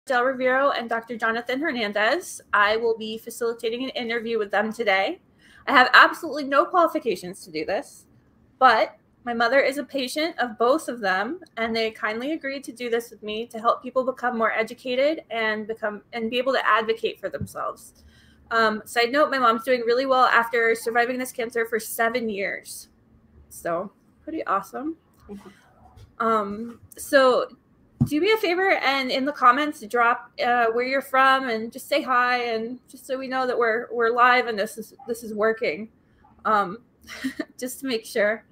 Rivero and Dr. Jonathan Hernandez. I will be facilitating an interview with them today. I have absolutely no qualifications to do this, but my mother is a patient of both of them, and they kindly agreed to do this with me to help people become more educated and be able to advocate for themselves. Side note, my mom's doing really well after surviving this cancer for 7 years. So pretty awesome. So do me a favor and in the comments drop where you're from and just say hi, and just so we know that we're live and this is working, just to make sure.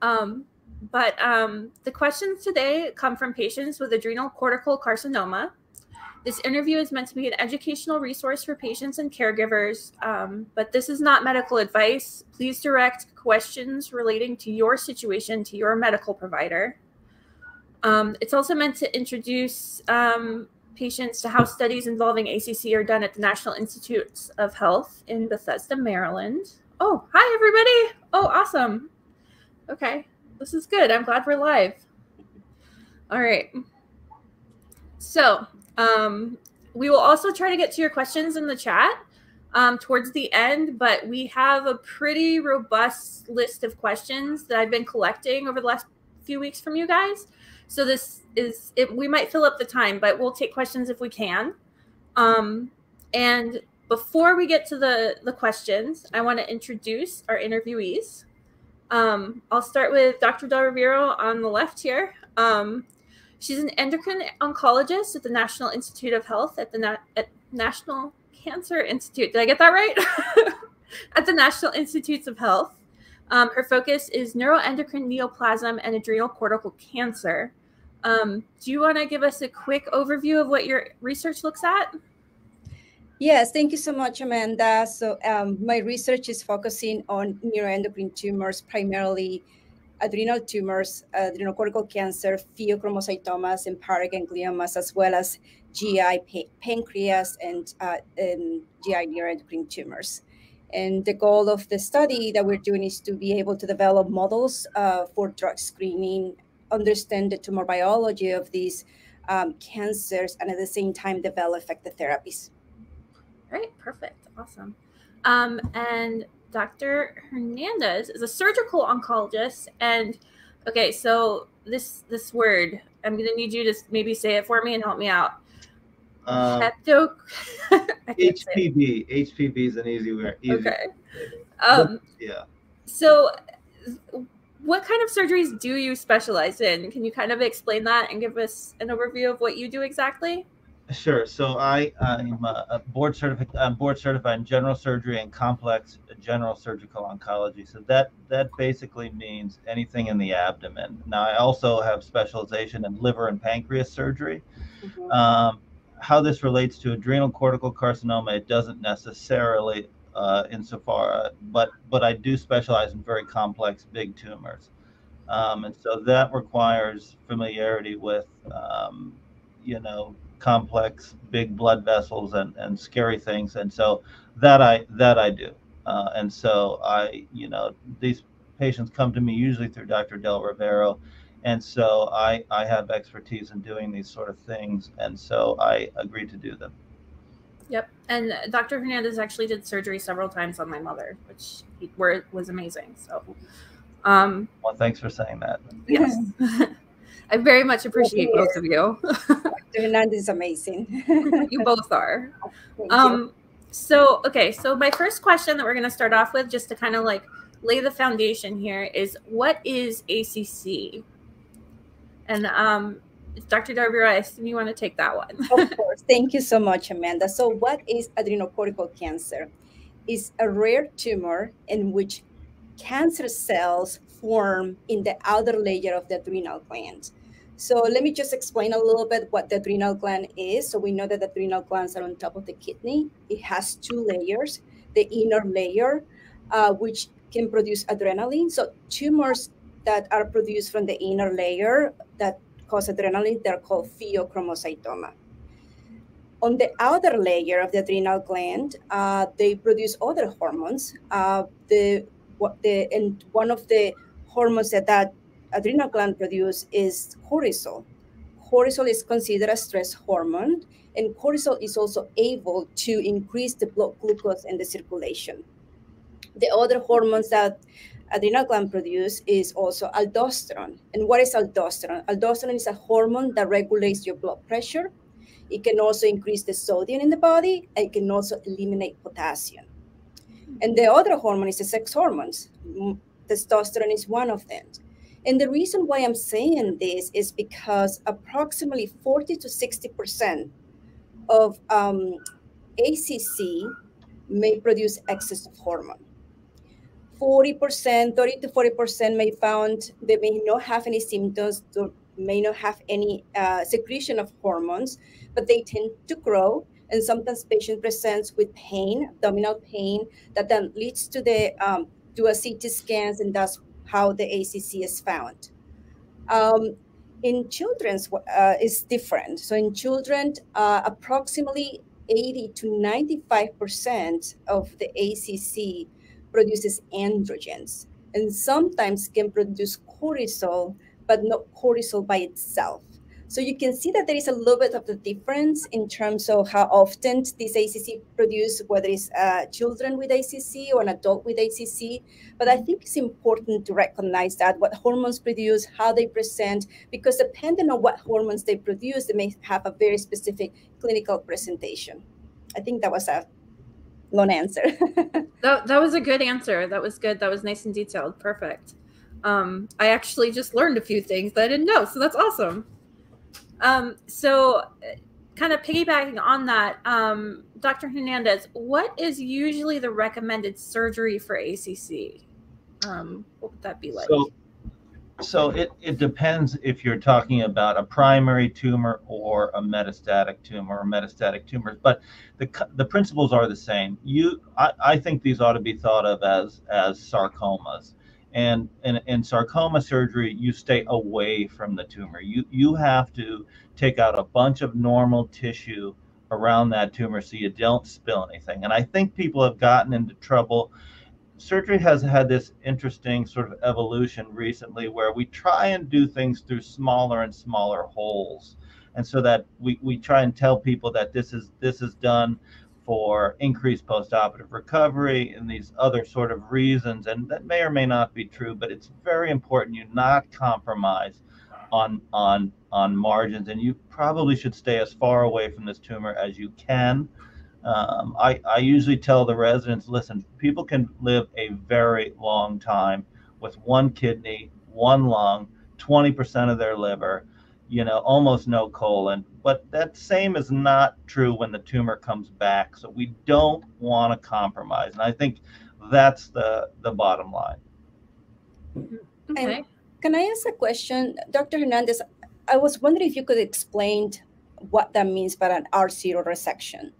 The questions today come from patients with adrenocortical carcinoma. This interview is meant to be an educational resource for patients and caregivers, but this is not medical advice. Please direct questions relating to your situation to your medical provider. It's also meant to introduce patients to how studies involving ACC are done at the National Institutes of Health in Bethesda, Maryland. Oh, hi, everybody. Oh, awesome. Okay, this is good. I'm glad we're live. All right. So we will also try to get to your questions in the chat towards the end, but we have a pretty robust list of questions that I've been collecting over the last few weeks from you guys. So this is it. We might fill up the time, but we'll take questions if we can. And before we get to the questions, I want to introduce our interviewees. I'll start with Dr. Del Rivero on the left here. She's an endocrine oncologist at the National Institute of Health at the National Cancer Institute. Did I get that right? At the National Institutes of Health. Her focus is neuroendocrine neoplasm and adrenocortical cancer. Do you want to give us a quick overview of what your research looks at? Yes, thank you so much, Amanda. So my research is focusing on neuroendocrine tumors, primarily adrenal tumors, adrenocortical cancer, pheochromocytomas, and paragangliomas, as well as GI pancreas and GI neuroendocrine tumors. And the goal of the study that we're doing is to be able to develop models for drug screening, understand the tumor biology of these cancers, and at the same time develop effective therapies. All right, perfect, awesome. And Dr. Hernandez is a surgical oncologist. And okay, so this word, I'm going to need you to maybe say it for me and help me out. HPV. HPV is an easy word. Okay. Yeah. So what kind of surgeries do you specialize in? Can you kind of explain that and give us an overview of what you do exactly? Sure. So I'm board certified in general surgery and complex general surgical oncology. So that basically means anything in the abdomen. Now I also have specialization in liver and pancreas surgery. Mm-hmm. How this relates to adrenocortical carcinoma, it doesn't necessarily insofar, but I do specialize in very complex big tumors, and so that requires familiarity with complex big blood vessels and scary things, and so that I do, and so these patients come to me usually through Dr. Del Rivero. And so I have expertise in doing these sort of things, and so I agreed to do them. Yep. And Dr. Hernandez actually did surgery several times on my mother, which was amazing. So, well, thanks for saying that. Yes. I very much appreciate both of you. Dr. Hernandez is amazing. You both are. Thank you. So, okay. So my first question that we're going to start off with, just to kind of like lay the foundation here, is what is ACC? And Dr. Del Rivero, I assume you want to take that one. Of course. Thank you so much, Amanda. So what is adrenocortical cancer? It's a rare tumor in which cancer cells form in the outer layer of the adrenal gland. So let me just explain a little bit what the adrenal gland is. So we know that the adrenal glands are on top of the kidney. It has two layers, the inner layer, which can produce adrenaline. So tumors that are produced from the inner layer that cause adrenaline, they're called pheochromocytoma. On the outer layer of the adrenal gland, they produce other hormones. And one of the hormones that adrenal gland produce is cortisol. cortisol is considered a stress hormone, and cortisol is also able to increase the blood glucose in the circulation. The other hormones that adrenal gland produce is also aldosterone. And what is aldosterone? Aldosterone is a hormone that regulates your blood pressure. It can also increase the sodium in the body, and it can also eliminate potassium. And the other hormone is the sex hormones. Testosterone is one of them. And the reason why I'm saying this is because approximately 40 to 60% of ACC may produce excess of hormone. 40%, 30 to 40% may found they may not have any symptoms, may not have any secretion of hormones, but they tend to grow. And sometimes patient presents with pain, abdominal pain, that then leads to the to a CT scans, and that's how the ACC is found. In children, it's different. So in children, approximately 80 to 95% of the ACC produces androgens, and sometimes can produce cortisol, but not cortisol by itself. So you can see that there is a little bit of the difference in terms of how often this ACC produce, whether it's children with ACC or an adult with ACC. But I think it's important to recognize that what hormones produce, how they present, because depending on what hormones they produce, they may have a very specific clinical presentation. I think that was a long answer. That was a good answer. That was good. That was nice and detailed. Perfect. I actually just learned a few things that I didn't know, so that's awesome. So kind of piggybacking on that, Dr. Hernandez, what is usually the recommended surgery for ACC? What would that be like? So it depends if you're talking about a primary tumor or a metastatic tumor or metastatic tumors, but the principles are the same. I think these ought to be thought of as sarcomas. And in sarcoma surgery, you stay away from the tumor. You have to take out a bunch of normal tissue around that tumor so you don't spill anything. And I think people have gotten into trouble. Surgery has had this interesting sort of evolution recently where we try and do things through smaller and smaller holes. And so that we try and tell people that this is done for increased postoperative recovery and these other sort of reasons. And that may or may not be true, but it's very important you not compromise on margins. And you probably should stay as far away from this tumor as you can. I usually tell the residents, listen, people can live a very long time with one kidney, one lung, 20% of their liver, almost no colon. But that same is not true when the tumor comes back. So we don't want to compromise. And I think that's the bottom line. Okay. And can I ask a question? Dr. Hernandez, I was wondering if you could explain what that means by an R0 resection.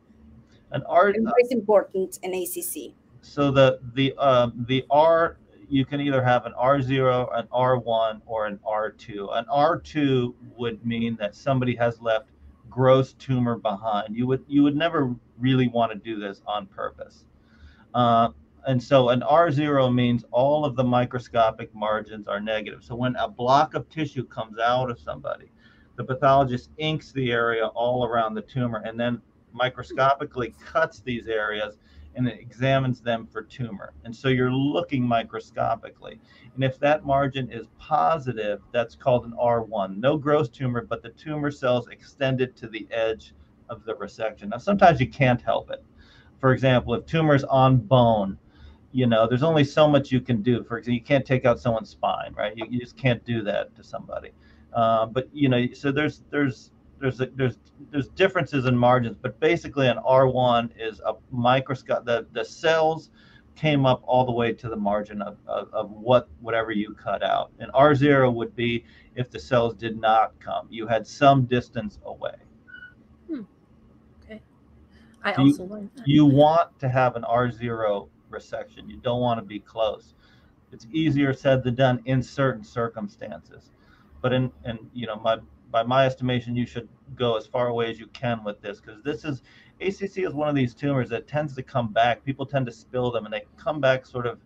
And what is important in ACC? So the R, you can either have an R0, an R1, or an R2. An R2 would mean that somebody has left gross tumor behind. You would never really want to do this on purpose. And so an R0 means all of the microscopic margins are negative. So when a block of tissue comes out of somebody, the pathologist inks the area all around the tumor and then microscopically cuts these areas and examines them for tumor. And so you're looking microscopically. And if that margin is positive, that's called an R1. No gross tumor, but the tumor cells extended to the edge of the resection. Now, sometimes you can't help it. For example, if tumor's on bone, there's only so much you can do. For example, you can't take out someone's spine, right? You just can't do that to somebody. But so there's differences in margins, but basically an R1 is a microscope. The cells came up all the way to the margin of whatever you cut out. And R0 would be if the cells did not come. You had some distance away. Okay. I also learned that. You want to have an R0 resection. You don't want to be close. It's easier said than done in certain circumstances. But by my estimation, you should go as far away as you can with this, because ACC is one of these tumors that tends to come back. People tend to spill them, and they come back sort of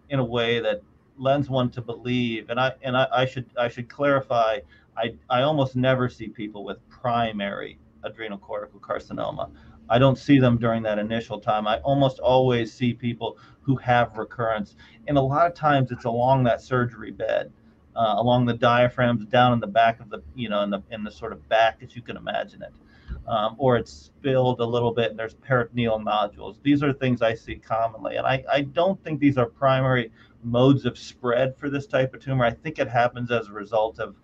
in a way that lends one to believe. And I should clarify, I almost never see people with primary adrenocortical carcinoma. I don't see them during that initial time. I almost always see people who have recurrence. And a lot of times it's along that surgery bed, along the diaphragms, down in the back of the, in the sort of back as you can imagine it. Or it's spilled a little bit and there's peritoneal nodules. These are things I see commonly. And I don't think these are primary modes of spread for this type of tumor. I think it happens as a result of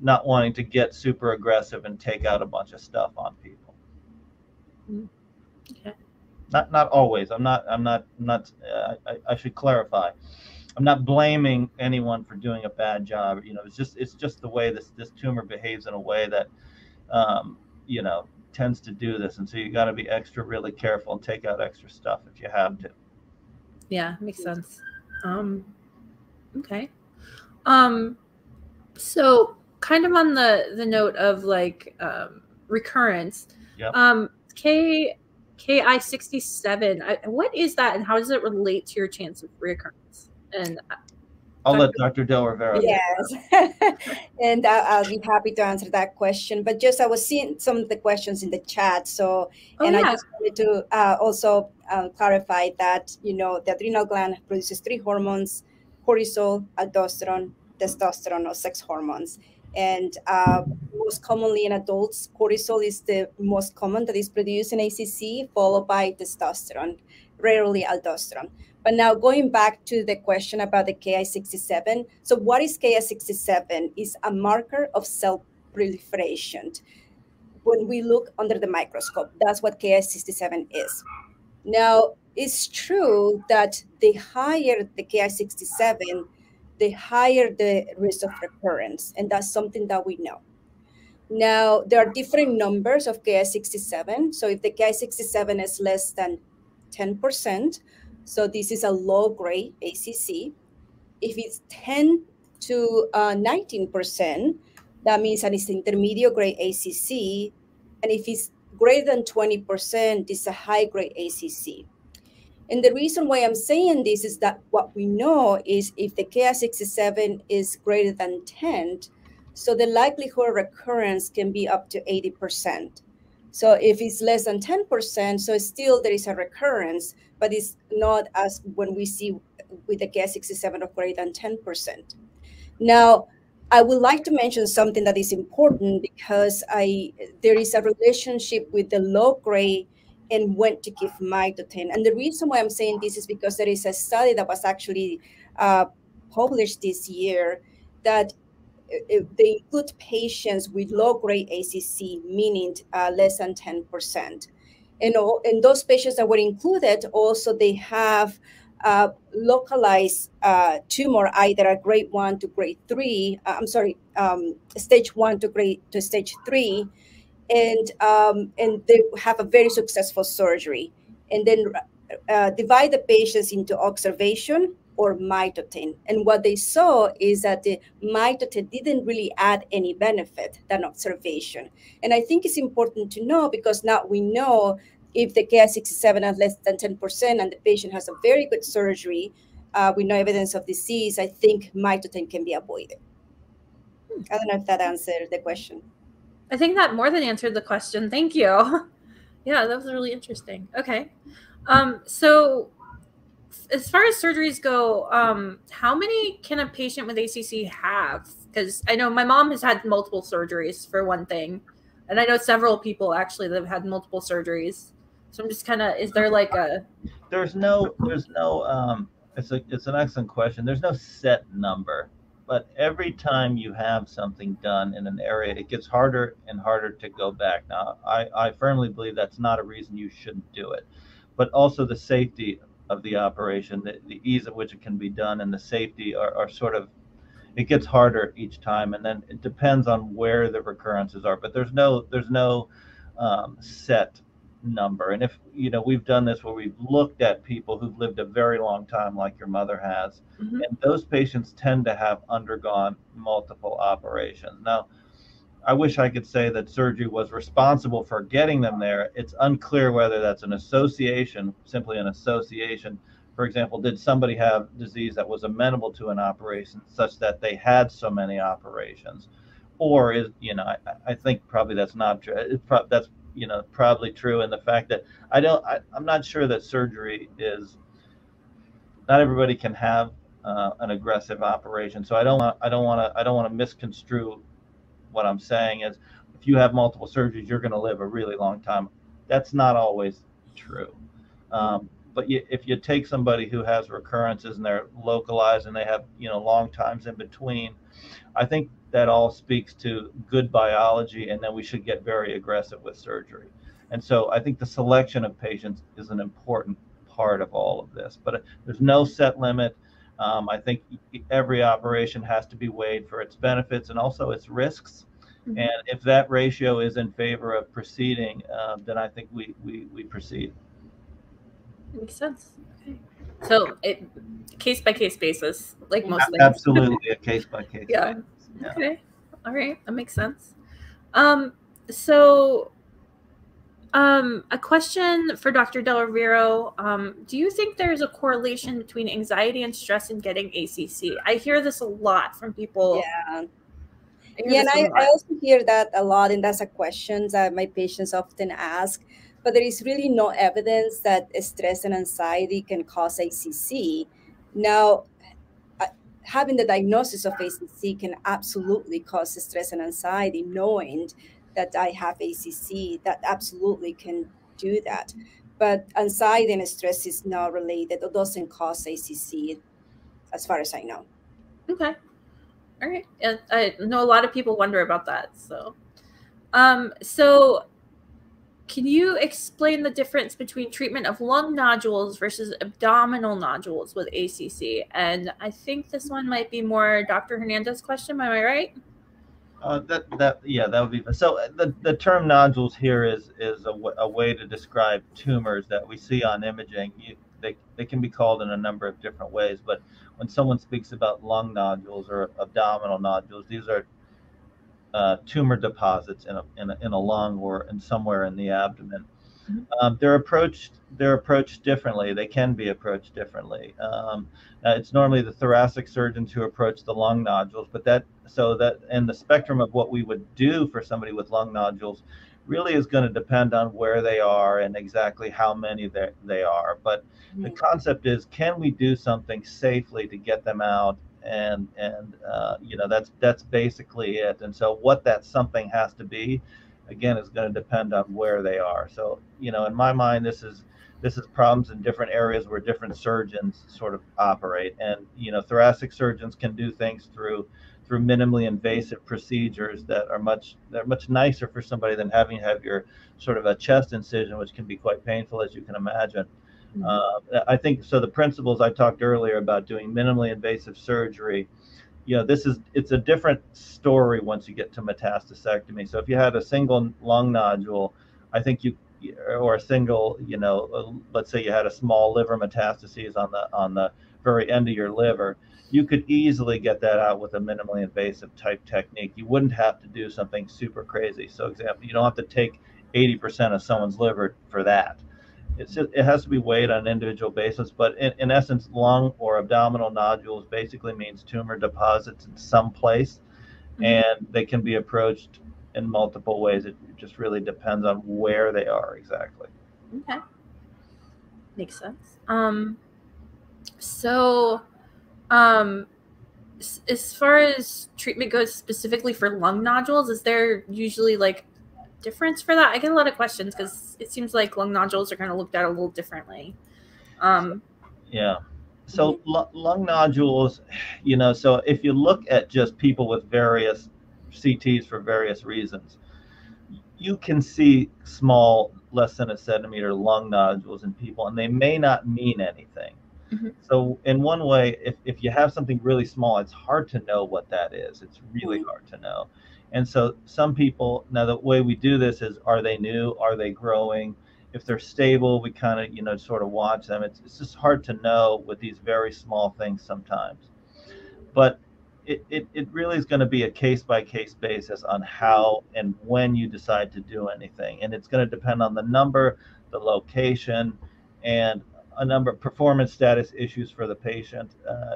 not wanting to get super aggressive and take out a bunch of stuff on people. Okay. Not always. I should clarify. I'm not blaming anyone for doing a bad job. It's just the way this tumor behaves in a way that, tends to do this. And so you got to be really careful and take out extra stuff if you have to. Yeah, makes sense. Okay. So kind of on the note of like recurrence, Yep. KI67, what is that and how does it relate to your chance of recurrence? And I'll let Dr. Del Rivero. Yes, and I'll be happy to answer that question. But just I was seeing some of the questions in the chat, so I just wanted to also clarify that the adrenal gland produces 3 hormones: cortisol, aldosterone, testosterone, or sex hormones. And most commonly in adults, cortisol is the most common that is produced in ACC, followed by testosterone, rarely aldosterone. But now going back to the question about the Ki67, so what is Ki67? It's a marker of cell proliferation. When we look under the microscope, that's what Ki67 is. Now, it's true that the higher the Ki67, the higher the risk of recurrence, and that's something that we know. Now, there are different numbers of Ki67. So if the Ki67 is less than 10%, so this is a low-grade ACC. If it's 10 to 19%, that means that it's intermediate-grade ACC. And if it's greater than 20%, it's a high-grade ACC. And the reason why I'm saying this is that what we know is if the Ki67 is greater than 10, so the likelihood of recurrence can be up to 80%. So if it's less than 10%, so still there is a recurrence, but it's not as when we see with the Ki67 of greater than 10%. Now, I would like to mention something that is important because there is a relationship with the low grade and when to give Mitotane. And the reason why I'm saying this is because there is a study that was actually published this year that they include patients with low-grade ACC, meaning less than 10%. And those patients that were included, also they have localized tumor, either a grade 1 to grade 3, stage 1 to stage 3, and they have a very successful surgery. And then divide the patients into observation or Mitotane. And what they saw is that the Mitotane didn't really add any benefit than observation. And I think it's important to know because now we know if the Ki67 is less than 10% and the patient has a very good surgery, with no evidence of disease, I think Mitotane can be avoided. I don't know if that answered the question. I think that more than answered the question. Thank you. Yeah, that was really interesting. Okay. So as far as surgeries go, how many can a patient with ACC have? Because I know my mom has had multiple surgeries for one thing, and I know several people actually that have had multiple surgeries. So I'm just kind of, is there like a? It's an excellent question. There's no set number, but every time you have something done in an area, it gets harder and harder to go back. Now, I firmly believe that's not a reason you shouldn't do it, but also the safety of the operation, the ease at which it can be done, and the safety are sort of, it gets harder each time, and then it depends on where the recurrences are. But there's no set number. And if we've done this where we've looked at people who've lived a very long time, like your mother has, Mm-hmm. and those patients tend to have undergone multiple operations. Now, I wish I could say that surgery was responsible for getting them there. It's unclear whether that's an association, simply an association. For example, did somebody have disease that was amenable to an operation such that they had so many operations? or is, I think probably that's not true. That's, probably true in the fact that I'm not sure that surgery is, not everybody can have an aggressive operation. So I don't want to misconstrue what I'm saying is, if you have multiple surgeries, you're going to live a really long time. That's not always true. But if you take somebody who has recurrences and they're localized and they have, long times in between, I think that all speaks to good biology, and then we should get very aggressive with surgery. And so I think the selection of patients is an important part of all of this, but there's no set limit. I think every operation has to be weighed for its benefits and also its risks. Mm-hmm. And if that ratio is in favor of proceeding, then I think we proceed. Makes sense. Okay. So case by case basis, like most things. Absolutely, a case by case. Yeah. Yeah. Okay. All right. That makes sense. So a question for Dr. Del Rivero. Do you think there's a correlation between anxiety and stress in getting ACC? I hear this a lot from people. Yeah. And I also hear that a lot, and that's a question that my patients often ask. But there is really no evidence that stress and anxiety can cause ACC. Now, having the diagnosis of ACC can absolutely cause stress and anxiety. Knowing that I have ACC, that absolutely can do that. But anxiety and stress is not related. It doesn't cause ACC, as far as I know. Okay. All right. And I know a lot of people wonder about that. So, can you explain the difference between treatment of lung nodules versus abdominal nodules with ACC? And I think this one might be more Dr. Hernandez question. Am I right? That would be so. The term nodules here is a way to describe tumors that we see on imaging. They can be called in a number of different ways, but when someone speaks about lung nodules or abdominal nodules, these are tumor deposits in a lung or somewhere in the abdomen. Mm-hmm. They're approached differently. They can be approached differently. It's normally the thoracic surgeons who approach the lung nodules, but that in the spectrum of what we would do for somebody with lung nodules really is going to depend on where they are and exactly how many they are. But mm-hmm. The concept is, can we do something safely to get them out? And that's basically it. And so what that something has to be, again, is going to depend on where they are. So, in my mind, this is problems in different areas where different surgeons sort of operate. And, thoracic surgeons can do things through minimally invasive procedures that are much nicer for somebody than having to have your sort of a chest incision, which can be quite painful, as you can imagine. I think so. The principles I talked earlier about doing minimally invasive surgery, it's a different story once you get to metastasectomy. So if you had a single lung nodule, I think or a single, let's say you had a small liver metastases on the very end of your liver, you could easily get that out with a minimally invasive type technique. You wouldn't have to do something super crazy. So, example, you don't have to take 80% of someone's liver for that. It has to be weighed on an individual basis, but in essence, lung or abdominal nodules basically means tumor deposits in some place, mm-hmm. and they can be approached in multiple ways. It just really depends on where they are exactly. Okay, makes sense. As far as treatment goes specifically for lung nodules, is there usually like difference for that? I get a lot of questions because it seems like lung nodules are kind of looked at a little differently. Yeah. So lung nodules, so if you look at just people with various CTs for various reasons, you can see small, less than a centimeter lung nodules in people, and they may not mean anything. Mm-hmm. So in one way, if you have something really small, it's hard to know what that is. It's really hard to know. And so some people, now the way we do this is, are they new? Are they growing? If they're stable, we kind of, sort of watch them. It's just hard to know with these very small things sometimes. But it really is going to be a case-by-case basis on how and when you decide to do anything. And it's going to depend on the number, the location, and a number of performance status issues for the patient.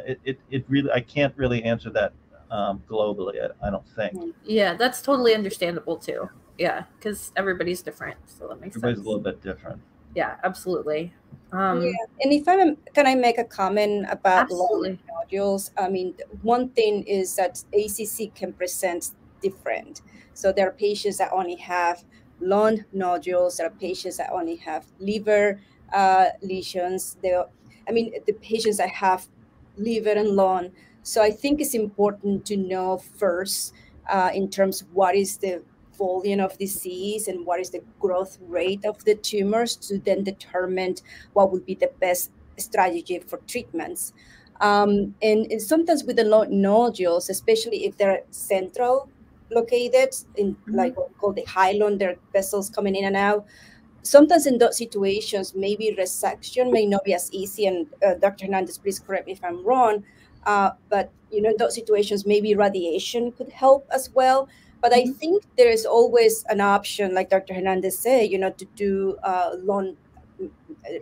It really, I can't really answer that globally. I don't think. Yeah, that's totally understandable too. Yeah, because everybody's different, so that makes Everybody's sense. a little bit different. Yeah, absolutely. Yeah, and can I make a comment about lung nodules? I mean, one thing is that ACC can present different. So there are patients that only have lung nodules. There are patients that only have liver lesions. The patients that have liver and lung. So I think it's important to know first in terms of what is the volume of disease and what is the growth rate of the tumors to then determine what would be the best strategy for treatments. And sometimes with the nodules, especially if they're central located in like what we call the hyaline, there are vessels coming in and out. Sometimes in those situations, maybe resection may not be as easy. And Dr. Hernandez, please correct me if I'm wrong. But in those situations, maybe radiation could help as well. But I think there is always an option, like Dr. Hernandez said, to do lung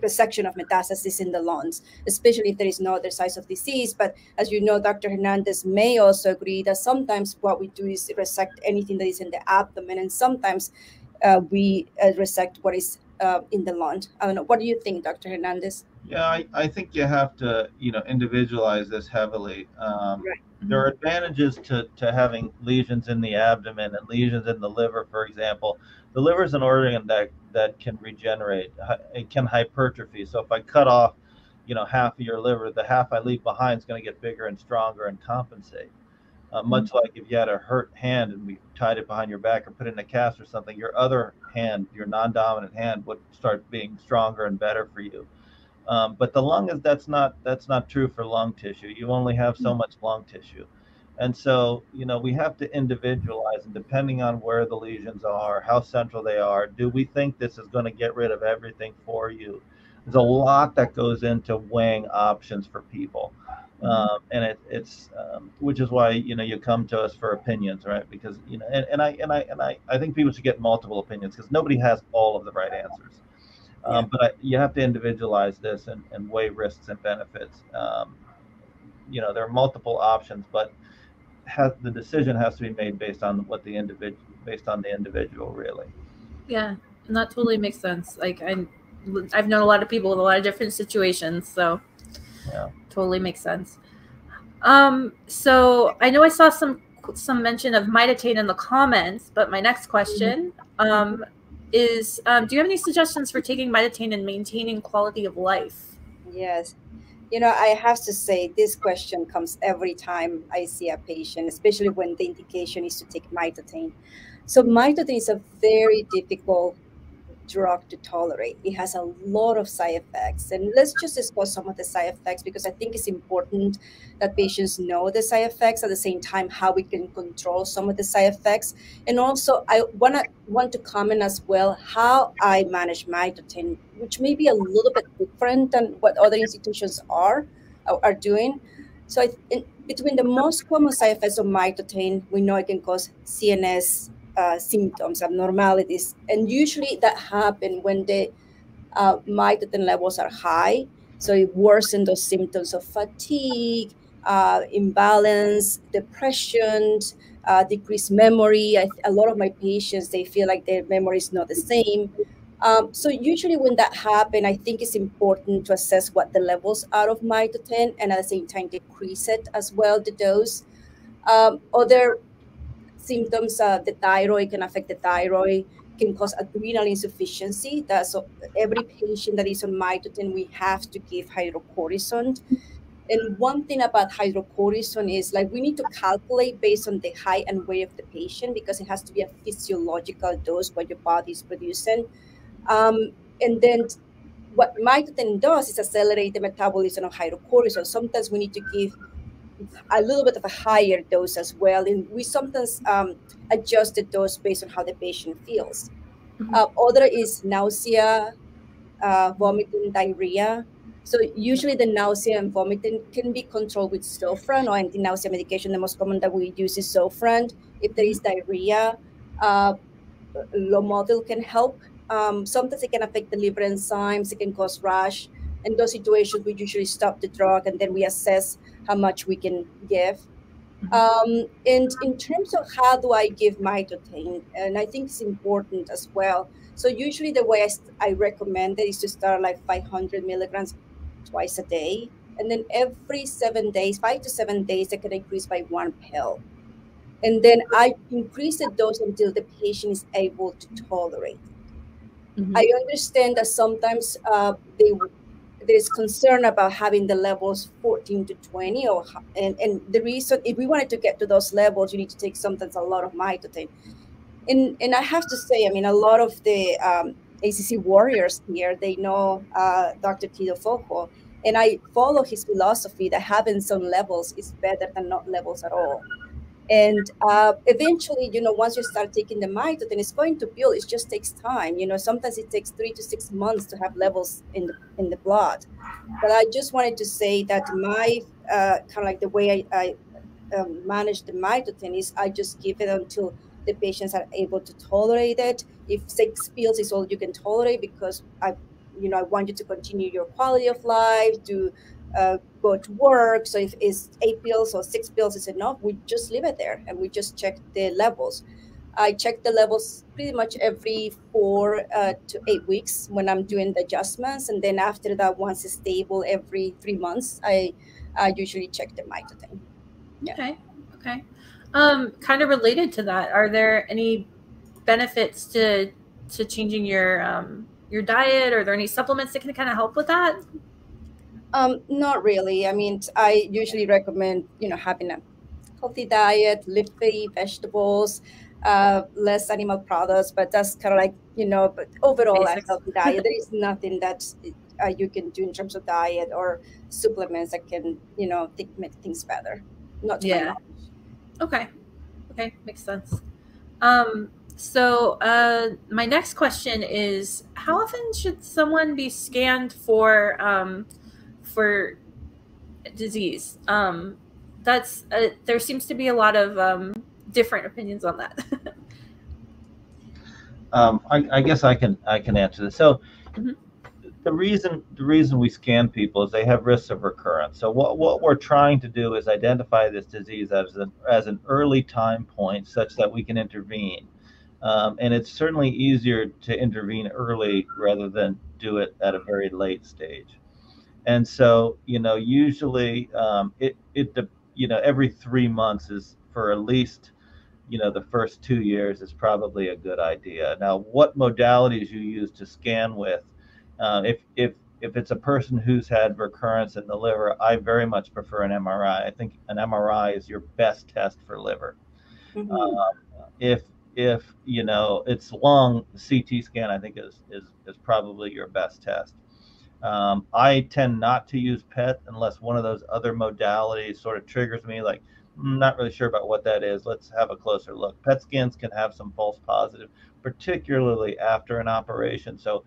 resection of metastasis in the lungs, especially if there is no other signs of disease. But as you know, Dr. Hernandez may also agree that sometimes what we do is resect anything that is in the abdomen, and sometimes we resect what is in the lung. I don't know. What do you think, Dr. Hernandez? Yeah, I think you have to, individualize this heavily. Right. There are advantages to having lesions in the abdomen and lesions in the liver, for example. The liver is an organ that can regenerate. It can hypertrophy. So if I cut off, half of your liver, the half I leave behind is going to get bigger and stronger and compensate. Much like if you had a hurt hand and we tied it behind your back or put it in a cast or something, your other hand, your non-dominant hand, would start being stronger and better for you. But the lung that's not true for lung tissue. You only have so much lung tissue. And so, we have to individualize, and depending on where the lesions are, how central they are, do we think this is going to get rid of everything for you? There's a lot that goes into weighing options for people. And it's which is why, you come to us for opinions, right? Because, I think people should get multiple opinions because nobody has all of the right answers. But you have to individualize this and weigh risks and benefits. There are multiple options, but the decision has to be made based on the individual, really. Yeah, and that totally makes sense. Like I've known a lot of people in a lot of different situations, so yeah, totally makes sense. So I know I saw some mention of Mitotane in the comments, but my next question is, do you have any suggestions for taking Mitotane and maintaining quality of life? Yes. I have to say this question comes every time I see a patient, especially when the indication is to take Mitotane. So Mitotane is a very difficult drug to tolerate. It has a lot of side effects. And let's just discuss some of the side effects because I think it's important that patients know the side effects at the same time how we can control some of the side effects. And also I want to comment as well how I manage Mitotane, which may be a little bit different than what other institutions are doing. So between the most common side effects of Mitotane, we know it can cause CNS symptoms, abnormalities, and usually that happen when the Mitotane levels are high. So it worsens those symptoms of fatigue, imbalance, depression, decreased memory. A lot of my patients, they feel like their memory is not the same. So usually when that happens, I think it's important to assess what the levels are of Mitotane and at the same time decrease it as well, the dose. Other symptoms, the thyroid can affect the thyroid, can cause adrenal insufficiency. So every patient that is on Mitotane, we have to give hydrocortisone. And one thing about hydrocortisone is like we need to calculate based on the height and weight of the patient because it has to be a physiological dose what your body is producing. And then what Mitotane does is accelerate the metabolism of hydrocortisone. Sometimes we need to give a little bit of a higher dose as well. And we sometimes adjust the dose based on how the patient feels. Other is nausea, vomiting, diarrhea. So usually the nausea and vomiting can be controlled with Zofran or anti-nausea medication. The most common that we use is Zofran. If there is diarrhea, Lomotil can help. Sometimes it can affect the liver enzymes. It can cause rash. In those situations, we usually stop the drug and then we assess how much we can give. And in terms of how do I give Mitotane, and I think it's important as well. So usually the way I recommend it is to start like 500 milligrams twice a day. And then every 7 days, 5 to 7 days, I can increase by 1 pill. And then I increase the dose until the patient is able to tolerate it. I understand that sometimes there's concern about having the levels 14 to 20, and the reason, if we wanted to get to those levels, you need to take sometimes a lot of Mitotane. And I have to say, I mean, a lot of the ACC warriors here, they know Dr. Tito Foco, and I follow his philosophy that having some levels is better than not levels at all. And eventually, once you start taking the Mitotane, it's going to build. It just takes time. Sometimes it takes 3 to 6 months to have levels in the blood. But I just wanted to say that my kind of like the way I manage the Mitotane is I just give it until the patients are able to tolerate it. If 6 pills is all you can tolerate, because I want you to continue your quality of life, to go to work. So if it's 8 pills or 6 pills is enough, we just leave it there and we just check the levels. I check the levels pretty much every 4 to 8 weeks when I'm doing the adjustments. And then after that, once it's stable, every 3 months, I usually check the Mitotane. Yeah. Okay. Kind of related to that, are there any benefits to changing your diet? Or are there any supplements that can kind of help with that? Not really. I mean, I usually recommend, having a healthy diet, leafy vegetables, less animal products, but that's kind of like, but overall Basics. a healthy diet. There is nothing that you can do in terms of diet or supplements that can, make things better. Not to my knowledge. Okay, makes sense. So my next question is, how often should someone be scanned for disease? There seems to be a lot of different opinions on that. I guess I can answer this. So the reason we scan people is they have risks of recurrence. So what we're trying to do is identify this disease as an early time point such that we can intervene. And it's certainly easier to intervene early rather than do it at a very late stage. And so, usually every 3 months is, for at least, the first 2 years is probably a good idea. Now, what modalities you use to scan with, if it's a person who's had recurrence in the liver, I very much prefer an MRI. I think an MRI is your best test for liver. If it's lung, CT scan, I think is probably your best test. I tend not to use PET unless one of those other modalities sort of triggers me, like, I'm not really sure about what that is. Let's have a closer look. PET scans can have some false positive, particularly after an operation. So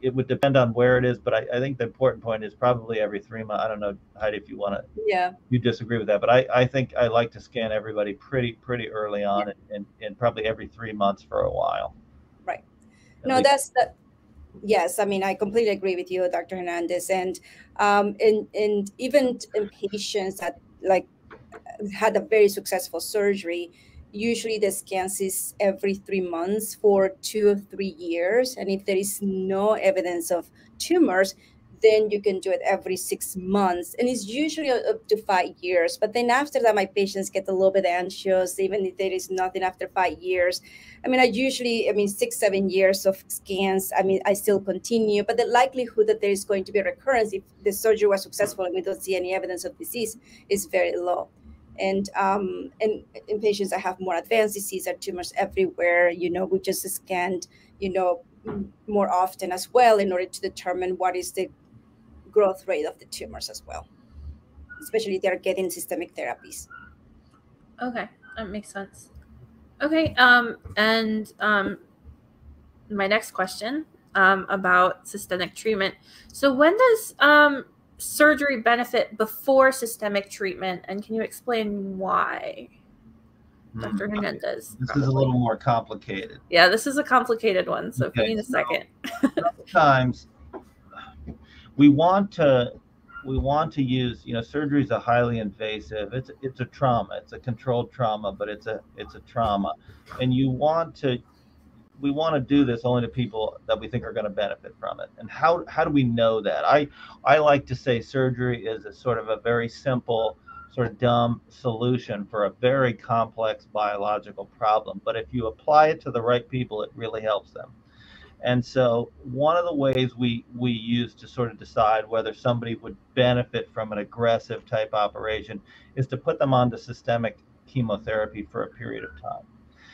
it would depend on where it is, but I think the important point is probably every 3 months. I don't know, Heidi, if you want to, you disagree with that, but I think I like to scan everybody pretty early on, and probably every 3 months for a while. Right. No, yes, I mean, I completely agree with you, Dr. Hernandez, and even in patients that had a very successful surgery, usually the scans is every 3 months for 2 or 3 years, and if there is no evidence of tumors, then you can do it every 6 months, and it's usually up to 5 years. But then after that, my patients get a little bit anxious, even if there is nothing after 5 years. I mean, 6, 7 years of scans, I still continue, but the likelihood that there is going to be a recurrence if the surgery was successful and we don't see any evidence of disease is very low. And in patients that have more advanced disease or tumors everywhere, we just scanned, more often as well in order to determine what is the growth rate of the tumors as well, especially if they're getting systemic therapies. Okay, that makes sense. Okay, my next question about systemic treatment. So when does surgery benefit before systemic treatment, and can you explain why? Dr. Hernandez. This is a little more complicated. Yeah, this is a complicated one, so if you need a second. Sometimes we want to we want to use, surgery is a highly invasive. It's a trauma. It's a controlled trauma, but it's a trauma, and we want to do this only to people that we think are going to benefit from it. And how do we know that? I like to say surgery is a sort of a very simple, sort of dumb solution for a very complex biological problem. But if you apply it to the right people, it really helps them. And so one of the ways we use to sort of decide whether somebody would benefit from an aggressive type operation is to put them onto systemic chemotherapy for a period of time.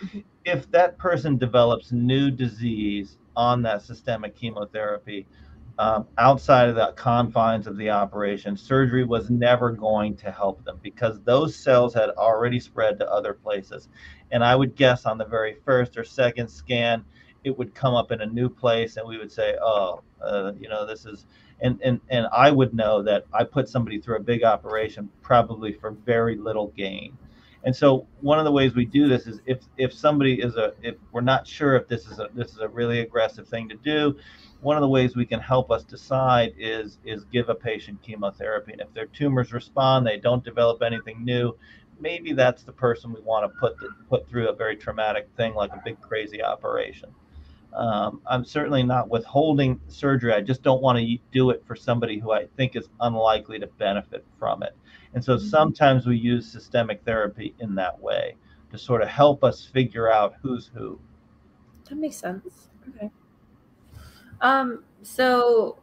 Mm-hmm. If that person develops new disease on that systemic chemotherapy, outside of the confines of the operation, surgery was never going to help them because those cells had already spread to other places. And I would guess on the very first or second scan, it would come up in a new place, and we would say, oh, this is, and I would know that I put somebody through a big operation probably for very little gain. And so one of the ways we do this is if somebody if we're not sure if this is a really aggressive thing to do, one of the ways we can help us decide is give a patient chemotherapy. And if their tumors respond, they don't develop anything new, maybe that's the person we want to put through a very traumatic thing like a big crazy operation. I'm certainly not withholding surgery. I just don't want to do it for somebody who I think is unlikely to benefit from it. And so sometimes we use systemic therapy in that way to sort of help us figure out who's who. That makes sense. Okay. So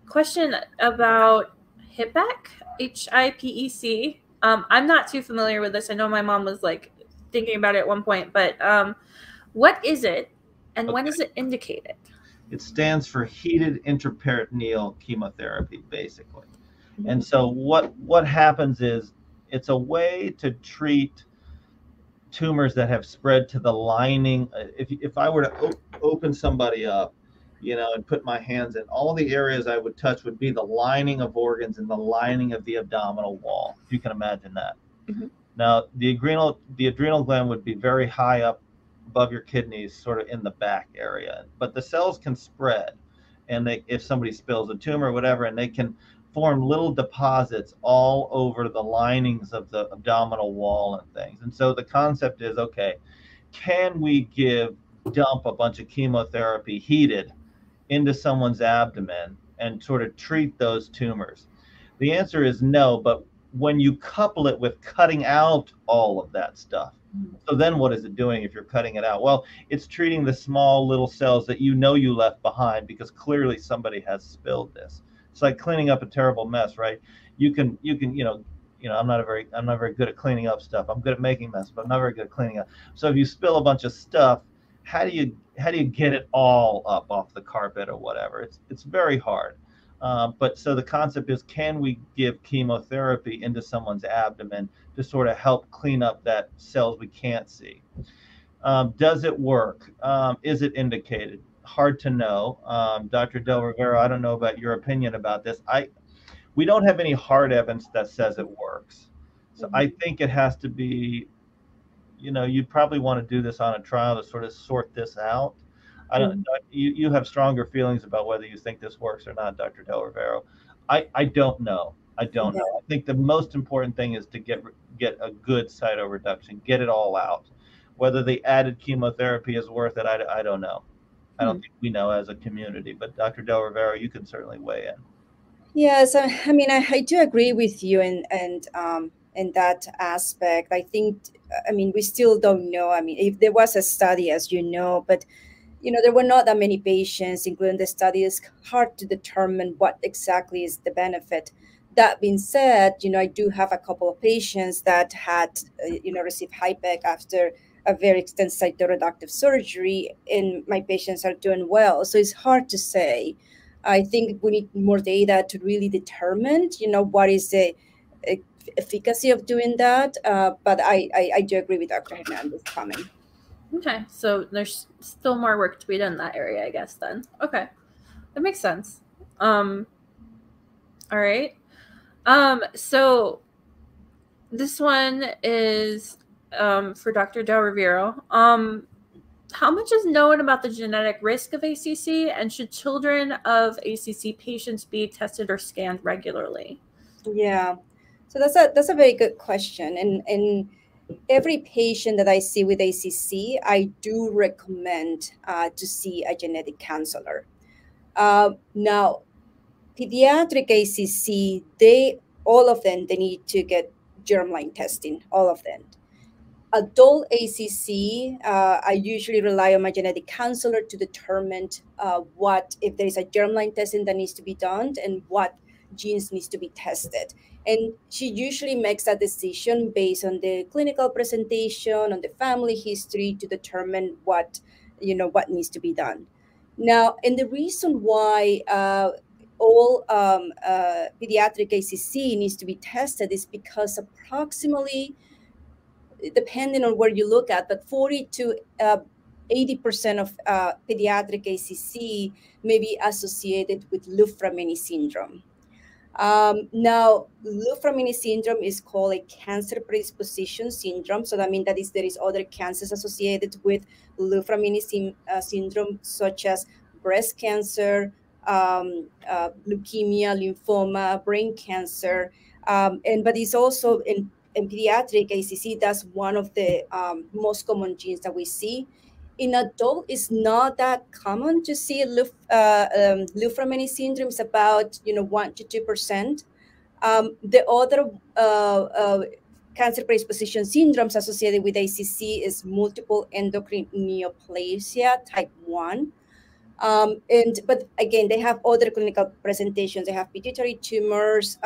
question about HIPEC, HIPEC. I'm not too familiar with this. I know my mom was like thinking about it at one point, but what is it and when is it indicated? It stands for heated intraperitoneal chemotherapy, basically. Mm-hmm. And so what happens is it's a way to treat tumors that have spread to the lining. If I were to open somebody up, and put my hands in, all the areas I would touch would be the lining of organs and the lining of the abdominal wall, if you can imagine that. Mm-hmm. Now, the adrenal gland would be very high up above your kidneys, sort of in the back area. But the cells can spread, and if somebody spills a tumor or whatever, and they can form little deposits all over the linings of the abdominal wall and things. And so the concept is, okay, can we dump a bunch of chemotherapy heated into someone's abdomen and sort of treat those tumors? The answer is no, but when you couple it with cutting out all of that stuff, so then what is it doing if you're cutting it out? Well, it's treating the small little cells that you left behind because clearly somebody has spilled this. It's like cleaning up a terrible mess, right? You can I'm not very good at cleaning up stuff. I'm good at making mess, but I'm not very good at cleaning up. So if you spill a bunch of stuff, how do you get it all up off the carpet or whatever? It's very hard. But so the concept is, can we give chemotherapy into someone's abdomen to sort of help clean up that cells we can't see? Does it work? Is it indicated? Hard to know. Dr. Del Rivero, I don't know about your opinion about this. We don't have any hard evidence that says it works. So I think it has to be, you'd probably want to do this on a trial to sort of sort this out. I don't. You have stronger feelings about whether you think this works or not, Dr. Del Rivero. I don't know. I don't know. I think the most important thing is to get a good cytoreduction, get it all out. Whether the added chemotherapy is worth it, I don't know. I don't think we know as a community. But Dr. Del Rivero, you can certainly weigh in. Yes, I mean, I do agree with you in that aspect. I think, we still don't know. I mean, if there was a study, as you know, but there were not that many patients, including the study. It's hard to determine what exactly is the benefit. That being said, I do have a couple of patients that had, received HIPEC after a very extensive cytoreductive surgery, and my patients are doing well. So it's hard to say. I think we need more data to really determine, what is the efficacy of doing that. But I do agree with Dr. Hernandez's comment. Okay, so there's still more work to be done in that area, I guess, then. Okay, that makes sense. All right. So this one is for Dr. Del Rivero. how much is known about the genetic risk of ACC, and should children of ACC patients be tested or scanned regularly? Yeah, so that's a very good question, and every patient that I see with ACC, I do recommend to see a genetic counselor. Now, pediatric ACC, all of them, they need to get germline testing, all of them. Adult ACC, I usually rely on my genetic counselor to determine if there is a germline testing that needs to be done and what genes needs to be tested. And she usually makes that decision based on the clinical presentation, on the family history, to determine what needs to be done. Now, and the reason why all pediatric ACC needs to be tested is because approximately, depending on where you look at, but 40 to 80% of pediatric ACC may be associated with Lufra-Mini syndrome. Now, Lufra-Mini syndrome is called a cancer predisposition syndrome. So that means that there is other cancers associated with Lufra-Mini syndrome, such as breast cancer, leukemia, lymphoma, brain cancer, but it's also in pediatric ACC. That's one of the most common genes that we see. In adult, it's not that common to see Lufra-Mini syndrome. It's about 1 to 2%. The other cancer predisposition syndromes associated with ACC is multiple endocrine neoplasia type 1. But again, they have other clinical presentations. They have pituitary tumors,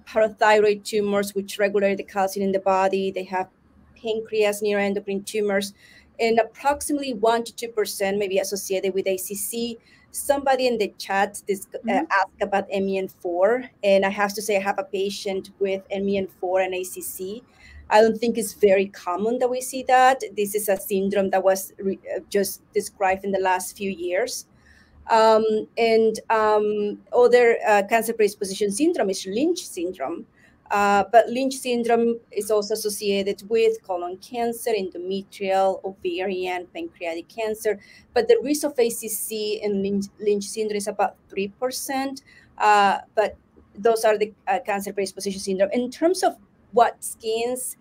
parathyroid tumors, which regulate the calcium in the body. They have pancreas neuroendocrine tumors, and approximately 1 to 2% may be associated with ACC. Somebody in the chat asked about MEN4, and I have to say I have a patient with MEN4 and ACC. I don't think it's very common that we see that. This is a syndrome that was just described in the last few years. Other cancer predisposition syndrome is Lynch syndrome. But Lynch syndrome is also associated with colon cancer, endometrial, ovarian, pancreatic cancer. But the risk of ACC and Lynch syndrome is about 3%. But those are the cancer predisposition syndrome. In terms of what scans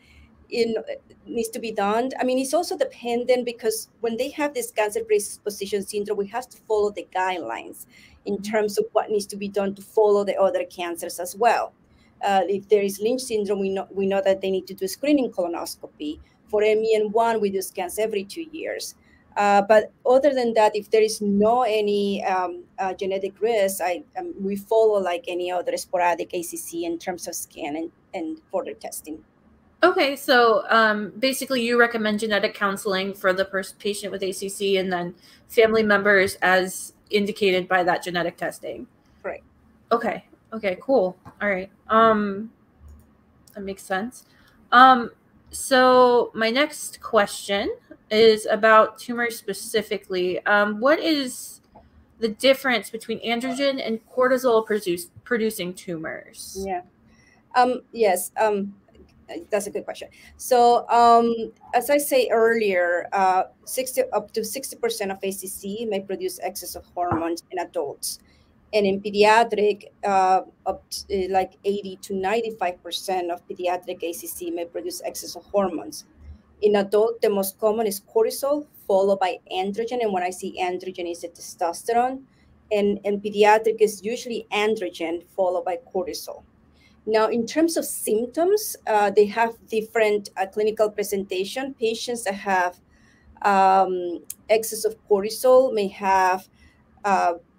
needs to be done, I mean, it's also dependent, because when they have this cancer predisposition syndrome, we have to follow the guidelines in terms of what needs to be done to follow the other cancers as well. If there is Lynch syndrome, we know that they need to do screening colonoscopy. For MEN1, we do scans every 2 years. But other than that, if there is any genetic risk, we follow like any other sporadic ACC in terms of scan and further testing. Okay, so basically you recommend genetic counseling for the patient with ACC, and then family members as indicated by that genetic testing. Right. Okay, cool. All right. That makes sense. So my next question is about tumors specifically. What is the difference between androgen and cortisol producing tumors? Yeah. Yes. That's a good question. So, as I say earlier, up to 60% of ACC may produce excess of hormones in adults, and in pediatric, like 80 to 95% of pediatric ACC may produce excess of hormones. In adult, the most common is cortisol, followed by androgen, and when I see androgen, is the testosterone, and pediatric is usually androgen followed by cortisol. Now, in terms of symptoms, they have different clinical presentation. Patients that have excess of cortisol may have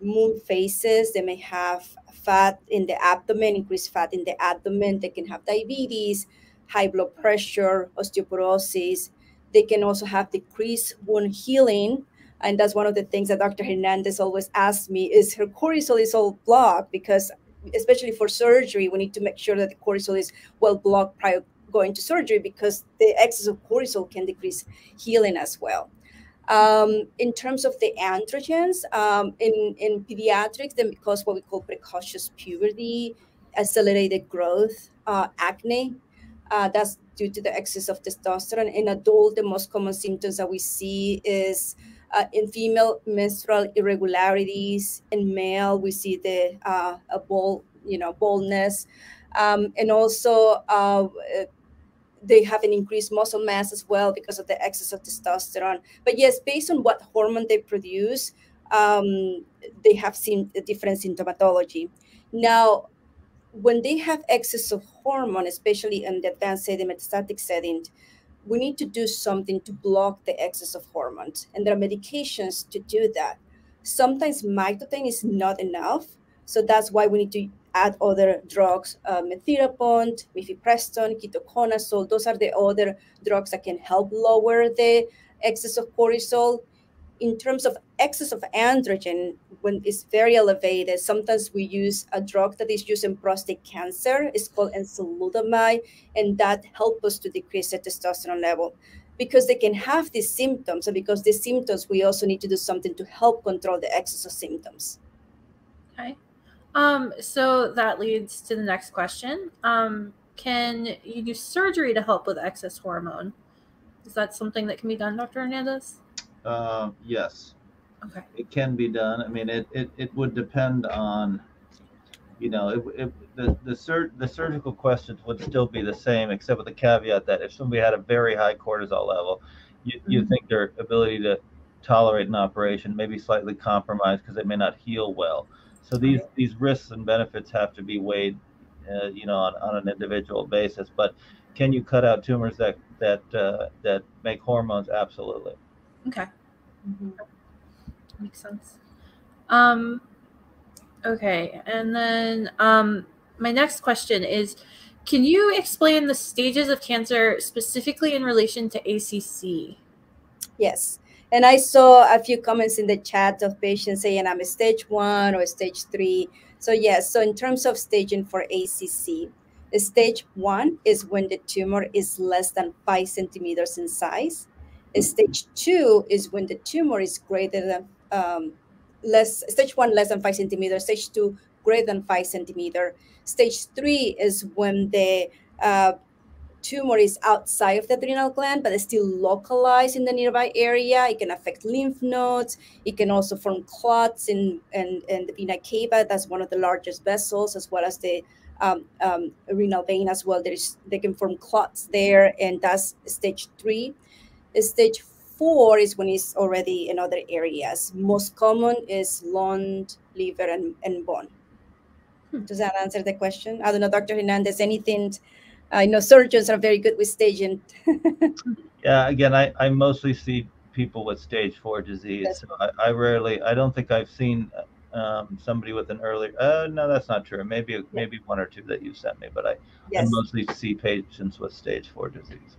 moon phases. They may have fat in the abdomen, increased fat in the abdomen. They can have diabetes, high blood pressure, osteoporosis. They can also have decreased wound healing. And that's one of the things that Dr. Hernandez always asks me, is her cortisol is all blocked, because especially for surgery, we need to make sure that the cortisol is well blocked prior going to surgery, because the excess of cortisol can decrease healing as well. In terms of the androgens, in pediatrics, they cause what we call precocious puberty, accelerated growth, acne. That's due to the excess of testosterone. In adult, the most common symptoms that we see is in female, menstrual irregularities. In male, we see the baldness, and also they have an increased muscle mass as well because of the excess of testosterone. But yes, based on what hormone they produce, they have seen a different symptomatology. Now, when they have excess of hormone, especially in the advanced setting, metastatic setting, we need to do something to block the excess of hormones. And there are medications to do that. Sometimes Mitotane is not enough. So that's why we need to add other drugs, methylprednisolone, mifepristone, ketoconazole. Those are the other drugs that can help lower the excess of cortisol. In terms of excess of androgen, when it's very elevated, sometimes we use a drug that is used in prostate cancer. It's called enzalutamide, and that helps us to decrease the testosterone level. Because they can have these symptoms, and because these symptoms, we also need to do something to help control the excess of symptoms. Okay. So that leads to the next question. Can you do surgery to help with excess hormone? Is that something that can be done, Dr. Hernandez? Yes. Okay. It can be done. I mean, it would depend on, the surgical questions would still be the same, except with the caveat that if somebody had a very high cortisol level, you think their ability to tolerate an operation may be slightly compromised because they may not heal well. So these risks and benefits have to be weighed, on an individual basis. But can you cut out tumors that make hormones? Absolutely. Okay. Makes sense. Okay, and then my next question is, can you explain the stages of cancer specifically in relation to ACC? Yes. And I saw a few comments in the chat of patients saying I'm a stage 1 or stage 3. So yes, so in terms of staging for ACC, stage 1 is when the tumor is less than 5 centimeters in size. Stage 2 is when the tumor is greater than stage 1 less than 5 centimeters, stage 2 greater than 5 centimeters. Stage 3 is when the tumor is outside of the adrenal gland, but it's still localized in the nearby area. It can affect lymph nodes. It can also form clots in the vena cava. That's one of the largest vessels, as well as the renal vein as well. They can form clots there, and that's stage 3. Stage 4 is when it's already in other areas. Most common is lung, liver, and bone. Does that answer the question? I don't know, Dr. Hernandez, anything? I know surgeons are very good with staging. Yeah, again, I mostly see people with stage 4 disease. So I don't think I've seen somebody with an early, no, that's not true. Maybe one or two that you sent me, but I mostly see patients with stage 4 disease.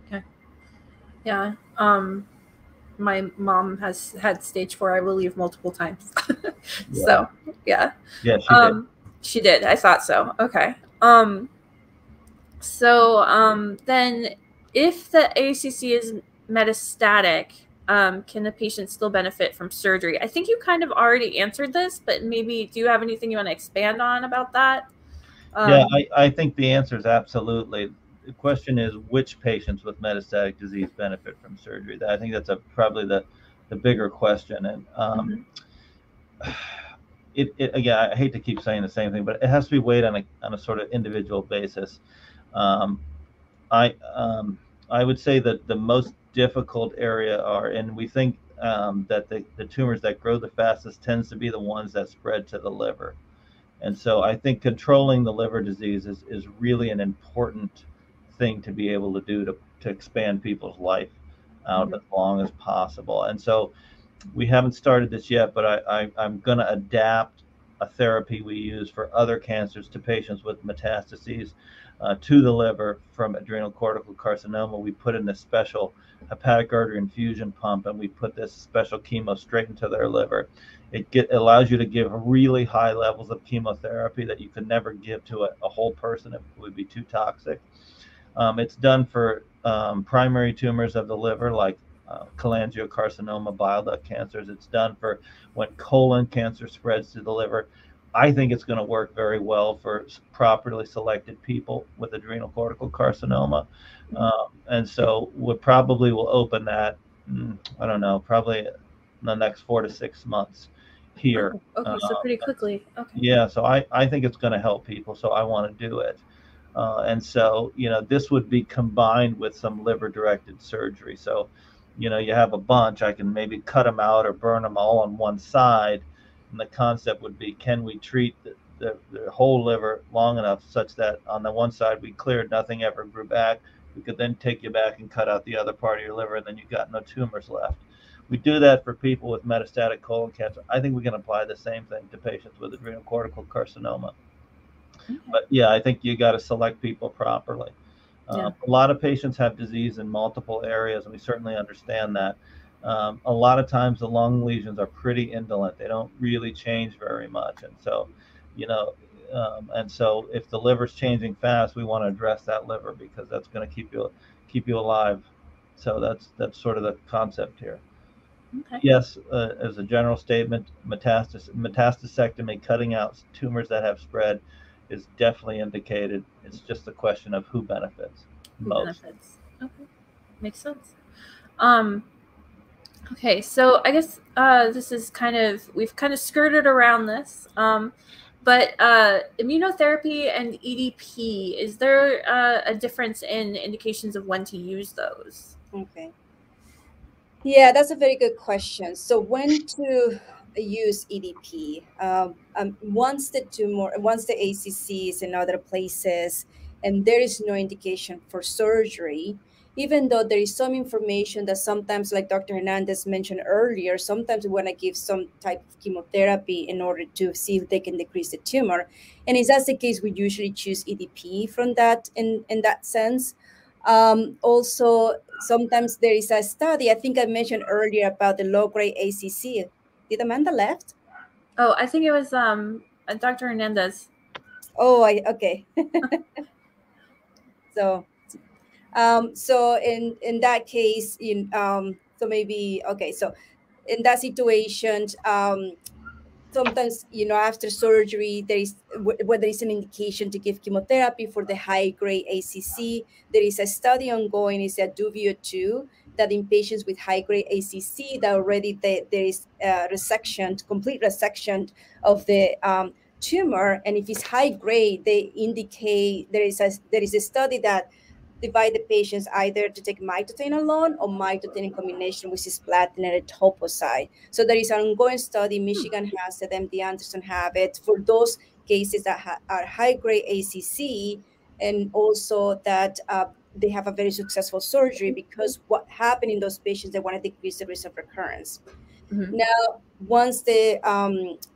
Okay. Yeah. My mom has had stage 4, I believe, multiple times. So, yeah. Yeah, she did. She did. I thought so. Okay. So then if the ACC is metastatic, can the patient still benefit from surgery? I think you kind of already answered this, but maybe do you have anything you want to expand on about that? Yeah, I think the answer is absolutely. The question is which patients with metastatic disease benefit from surgery. I think that's probably the bigger question. And again, I hate to keep saying the same thing, but it has to be weighed on a sort of individual basis. I would say that the most difficult area and we think that the tumors that grow the fastest tends to be the ones that spread to the liver. And so I think controlling the liver disease is really an important thing to be able to do to expand people's life out as long as possible. And so we haven't started this yet, but I'm going to adapt a therapy we use for other cancers to patients with metastases to the liver from adrenocortical carcinoma. We put in a special hepatic artery infusion pump, and we put this special chemo straight into their liver. It allows you to give really high levels of chemotherapy that you could never give to a whole person. It would be too toxic. It's done for primary tumors of the liver, like cholangiocarcinoma, bile duct cancers. It's done for when colon cancer spreads to the liver. I think it's going to work very well for properly selected people with adrenocortical carcinoma. And so we probably will open that, I don't know, probably in the next 4 to 6 months here. Oh, okay, so pretty quickly. Okay. Yeah, so I think it's going to help people, so I want to do it. And so, this would be combined with some liver-directed surgery. So, you have a bunch, I can maybe cut them out or burn them all on one side. And the concept would be, can we treat the whole liver long enough such that on the one side we cleared, nothing ever grew back. We could then take you back and cut out the other part of your liver, and then you've got no tumors left. We do that for people with metastatic colon cancer. I think we can apply the same thing to patients with adrenocortical carcinoma. Okay. But yeah, I think you got to select people properly. A lot of patients have disease in multiple areas, and we certainly understand that. A lot of times the lung lesions are pretty indolent. They don't really change very much. And so, and so if the liver's changing fast, we want to address that liver because that's going to keep you alive. So that's sort of the concept here. Okay. Yes, as a general statement, metastasectomy, cutting out tumors that have spread, is definitely indicated. It's just a question of who benefits most. Okay, makes sense. Okay, so I guess this is we've kind of skirted around this, but immunotherapy and EDP, is there a difference in indications of when to use those? Okay. Yeah, that's a very good question. So when to use EDP? Once the ACC is in other places and there is no indication for surgery, even though there is some information that sometimes, like Dr. Hernandez mentioned earlier, sometimes we want to give some type of chemotherapy in order to see if they can decrease the tumor. And if that's the case, we usually choose EDP from that in that sense. Also, sometimes there is a study, I think I mentioned earlier about the low-grade ACC. Did Amanda left? Oh, I think it was Dr. Hernandez. Oh, okay. So in that case, so maybe, okay, so in that situation, sometimes, after surgery, whether it's an indication to give chemotherapy for the high-grade ACC. There is a study ongoing, it's a DUVIO-2, that in patients with high-grade ACC, that already there is complete resection of the tumor. And if it's high-grade, they indicate there is a study that divide the patients either to take Mitotane alone or Mitotane in combination with cisplatin and etoposide. So there is an ongoing study. Michigan has it, MD Anderson have it for those cases that are high-grade ACC, and also that they have a very successful surgery, because what happened in those patients, they want to decrease the risk of recurrence. Mm-hmm. Now, once the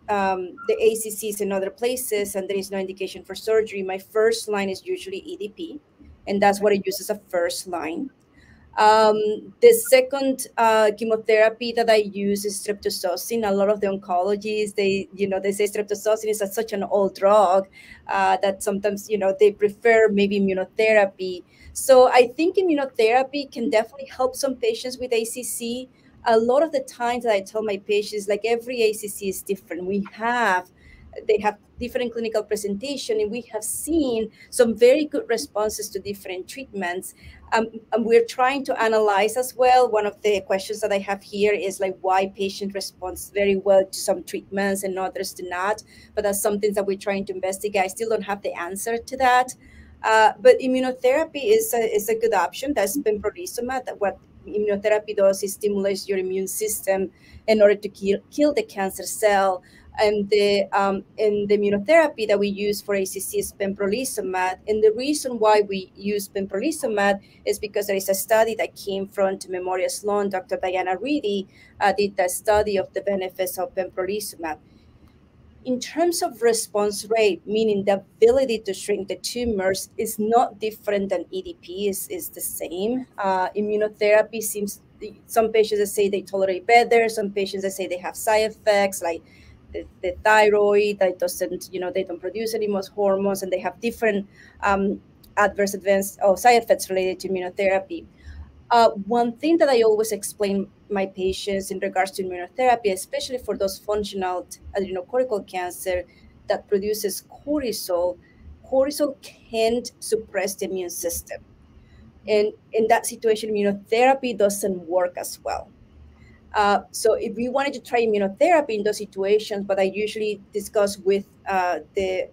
ACC is in other places and there is no indication for surgery, my first line is usually EDP. And that's what I use as a first line. The second chemotherapy that I use is streptozotocin. A lot of the oncologists, they say streptozotocin is such an old drug that sometimes, they prefer maybe immunotherapy. So I think immunotherapy can definitely help some patients with ACC. A lot of the times that I tell my patients, like, every ACC is different. They have different clinical presentation, and we have seen some very good responses to different treatments. And we're trying to analyze as well. One of the questions that I have here is like why patient responds very well to some treatments and others do not. But that's something that we're trying to investigate. I still don't have the answer to that. But immunotherapy is a good option. That's pembrolizumab. What immunotherapy does is stimulates your immune system in order to kill the cancer cell. And the immunotherapy that we use for ACC is pembrolizumab. And the reason why we use pembrolizumab is because there is a study that came from Memorial Sloan. Dr. Diana Reedy did that study of the benefits of pembrolizumab. In terms of response rate, meaning the ability to shrink the tumors, is not different than EDP, is the same. Immunotherapy seems, some patients say they tolerate better, some patients that say they have side effects, like the thyroid that doesn't, they don't produce any more hormones, and they have different adverse events or side effects related to immunotherapy. One thing that I always explain my patients in regards to immunotherapy, especially for those functional adrenocortical cancer, that produces cortisol, cortisol can't suppress the immune system. And in that situation, immunotherapy doesn't work as well. So if we wanted to try immunotherapy in those situations, what I usually discuss with the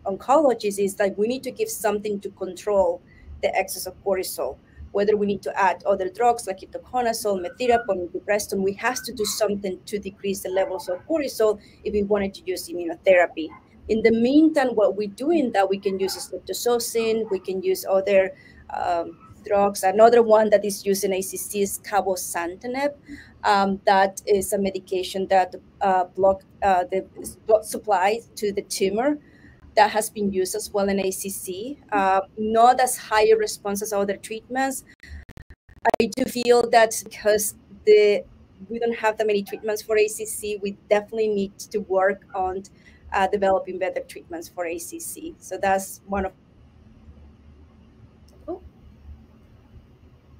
oncologists is that we need to give something to control the excess of cortisol. Whether we need to add other drugs like ketoconazole, methylprednisolone, mifepristone, we have to do something to decrease the levels of cortisol if we wanted to use immunotherapy. In the meantime, what we're doing that we can use is streptozotocin, we can use other drugs. Another one that is used in ACC is cabozantinib. That is a medication that blocks the blood supply to the tumor. That has been used as well in ACC. Not as high a response as other treatments. I do feel that because we don't have that many treatments for ACC, we definitely need to work on developing better treatments for ACC. So that's one of.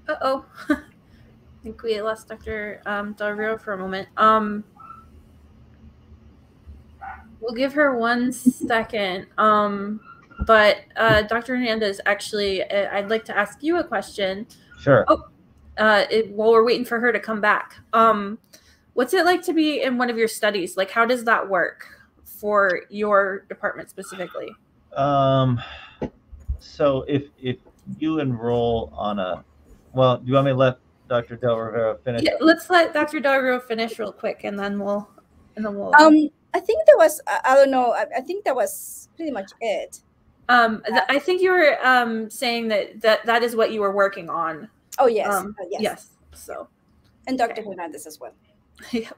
Uh-oh. I think we lost Dr. Del Rio for a moment. We'll give her 1 second. But Dr. Hernandez, actually, I'd like to ask you a question. Sure. Oh, while we're waiting for her to come back. What's it like to be in one of your studies? Like, how does that work for your department specifically? So if you enroll on a, well, do you want me to let Dr. Del Rio finish? Yeah, let's let Dr. Del Rio finish real quick, and then we'll. I think that was, I don't know. I think that was pretty much it. I think you were saying that is what you were working on. Oh yes, yes. Yes. So. And Dr. Hernandez as well. Yeah.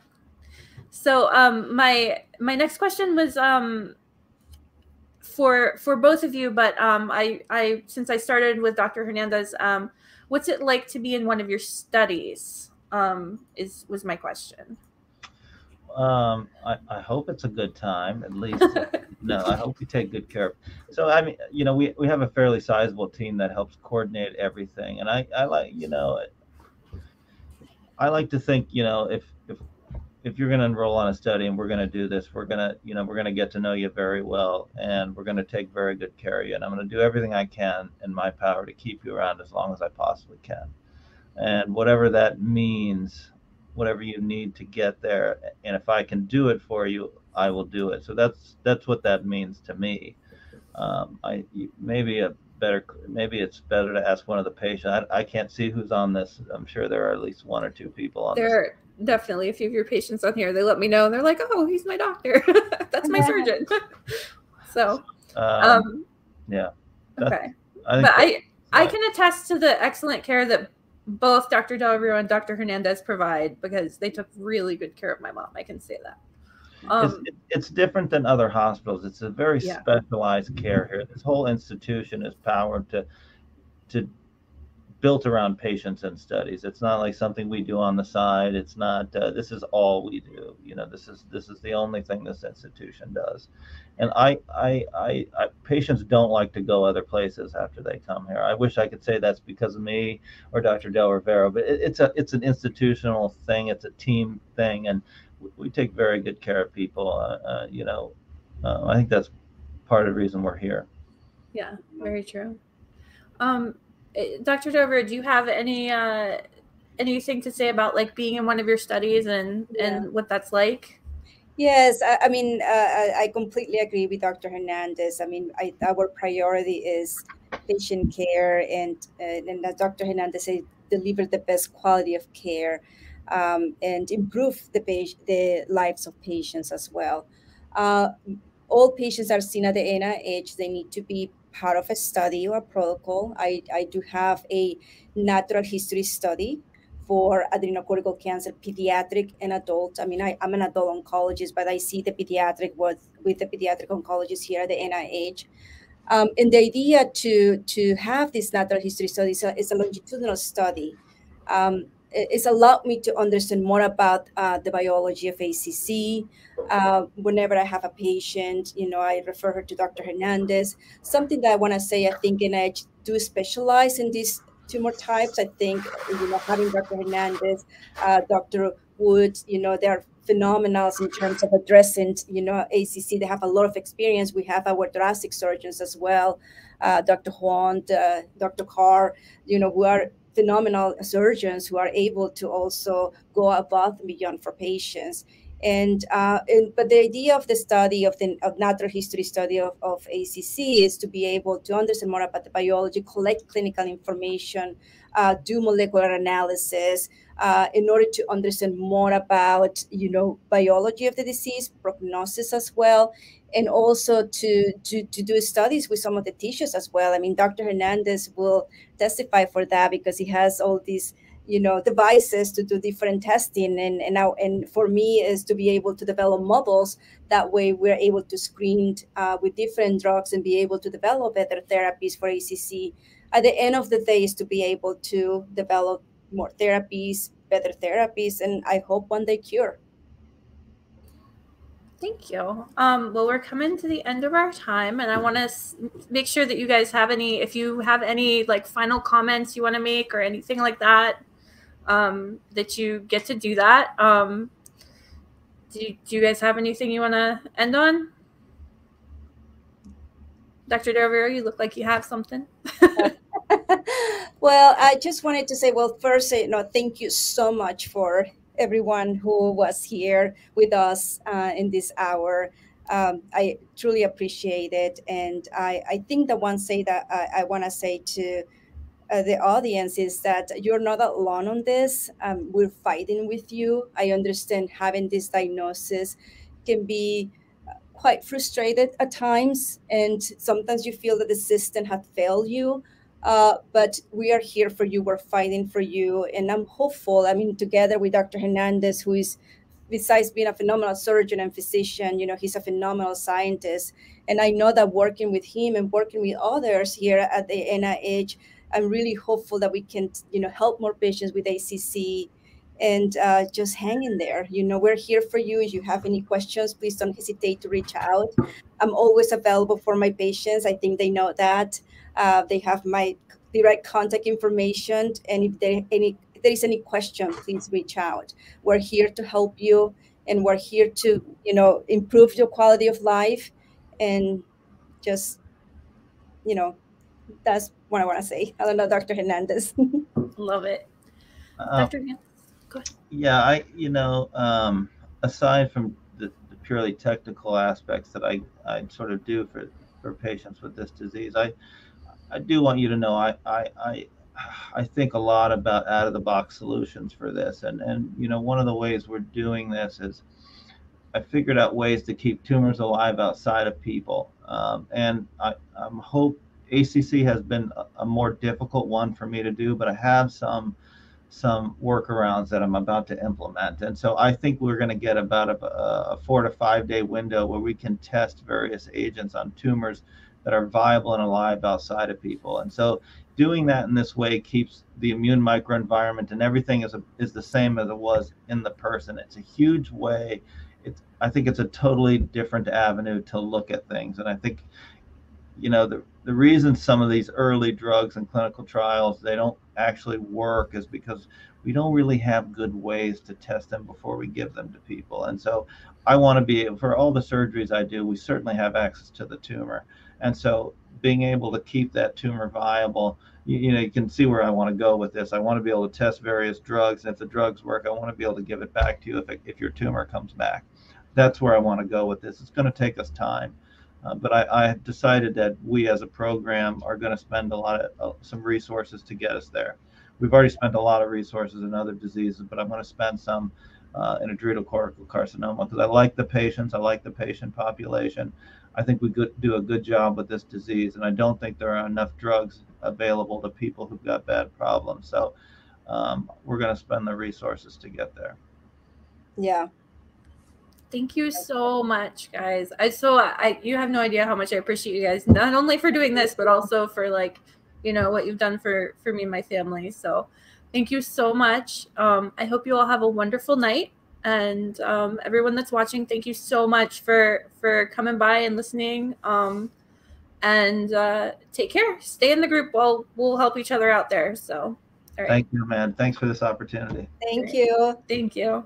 So my next question was for both of you, but I since I started with Dr. Hernandez, what's it like to be in one of your studies? Was my question. I hope it's a good time, at least. No, I hope we take good care of. So I mean, we have a fairly sizable team that helps coordinate everything, and I like, I like to think, if you're going to enroll on a study and we're going to do this, we're going to get to know you very well, and we're going to take very good care of you, and I'm going to do everything I can in my power to keep you around as long as I possibly can, and whatever that means, whatever you need to get there, and if I can do it for you, I will do it. So that's what that means to me. Maybe it's better to ask one of the patients. I can't see who's on this. I'm sure there are at least 1 or 2 people on this. There are definitely a few of your patients on here. They let me know, and they're like, "Oh, he's my doctor. That's my surgeon." So, yeah. Okay. I can attest to the excellent care that both Dr. Del Rio and Dr. Hernandez provide, because they took really good care of my mom. I can say that. It's different than other hospitals. It's a very specialized care here. This whole institution is powered to built around patients and studies. It's not like something we do on the side. It's not. This is all we do. This is the only thing this institution does. And patients don't like to go other places after they come here. I wish I could say that's because of me or Dr. Del Rivero, but it's an institutional thing. It's a team thing, and we take very good care of people. I think that's part of the reason we're here. Yeah, very true. Dr. Dover, do you have anything to say about like being in one of your studies and what that's like? Yes, I mean, I completely agree with Dr. Hernandez. I mean, our priority is patient care, and as Dr. Hernandez said, deliver the best quality of care and improve the lives of patients as well. All patients are seen at the NIH. They need to be part of a study or a protocol. I do have a natural history study for adrenocortical cancer, pediatric and adult. I mean, I'm an adult oncologist, but I see the pediatric with the pediatric oncologist here at the NIH. And the idea to have this natural history study is a longitudinal study. It's allowed me to understand more about the biology of ACC. Whenever I have a patient, I refer her to Dr. Hernandez. Something that I want to say, I think NIH do specialize in these tumor types. I think, having Dr. Hernandez, Dr. Woods, they're phenomenals in terms of addressing, ACC. They have a lot of experience. We have our thoracic surgeons as well, Dr. Huang, Dr. Carr, who are phenomenal surgeons who are able to also go above and beyond for patients. But the idea of the study of natural history study of ACC is to be able to understand more about the biology, collect clinical information, do molecular analysis, in order to understand more about, biology of the disease, prognosis as well, and also to do studies with some of the tissues as well. I mean, Dr. Hernandez will testify for that because he has all these, devices to do different testing. And for me is to be able to develop models. That way we're able to screen with different drugs and be able to develop better therapies for ACC. At the end of the day is to be able to develop more therapies, better therapies, and I hope one day cure. Thank you. Well, we're coming to the end of our time, and I want to make sure that you guys have if you have any like final comments you want to make or anything like that, that you get to do that. Do you guys have anything you want to end on? Dr. Del Rivero, you look like you have something. Well, I just wanted to say, first, thank you so much for everyone who was here with us in this hour. I truly appreciate it. And I think the one say that I want to say to the audience is that you're not alone on this. We're fighting with you. I understand having this diagnosis can be quite frustrated at times, and sometimes you feel that the system has failed you. But we are here for you. We're fighting for you, and I'm hopeful. I mean, together with Dr. Hernandez, who is, besides being a phenomenal surgeon and physician, he's a phenomenal scientist. And I know that working with him and working with others here at the NIH, I'm really hopeful that we can, help more patients with ACC. And just hang in there. We're here for you. If you have any questions, please don't hesitate to reach out. I'm always available for my patients. I think they know that. They have my direct contact information. And if there is any question, please reach out. We're here to help you, and we're here to, improve your quality of life. And just, that's what I want to say. I don't know, Dr. Hernandez. Love it. Dr. Hernandez. Yeah, aside from the purely technical aspects that I sort of do for patients with this disease, I do want you to know I think a lot about out-of-the-box solutions for this, and one of the ways we're doing this is I figured out ways to keep tumors alive outside of people, and I hope ACC has been a more difficult one for me to do, but I have some workarounds that I'm about to implement. And so I think we're going to get about a 4 to 5 day window where we can test various agents on tumors that are viable and alive outside of people. And so doing that in this way keeps the immune microenvironment and everything is the same as it was in the person. It's a huge way. I think it's a totally different avenue to look at things. And I think, the reason some of these early drugs and clinical trials, they don't actually work is because we don't really have good ways to test them before we give them to people. And so I want to be, for all the surgeries I do, we certainly have access to the tumor. And so being able to keep that tumor viable, you can see where I want to go with this. I want to be able to test various drugs. And if the drugs work, I want to be able to give it back to you if your tumor comes back. That's where I want to go with this. It's going to take us time. But I have decided that we as a program are going to spend some resources to get us there. We've already spent a lot of resources in other diseases, but I'm going to spend some in adrenocortical carcinoma because I like the patients, I like the patient population. I think we do a good job with this disease, and I don't think there are enough drugs available to people who've got bad problems. So we're going to spend the resources to get there. Yeah. Thank you so much, guys. You have no idea how much I appreciate you guys, not only for doing this, but also for what you've done for me and my family. So thank you so much. I hope you all have a wonderful night. And everyone that's watching, thank you so much for coming by and listening. And take care. Stay in the group. We'll help each other out there. So, all right. Thank you, man. Thanks for this opportunity. Thank you. Thank you.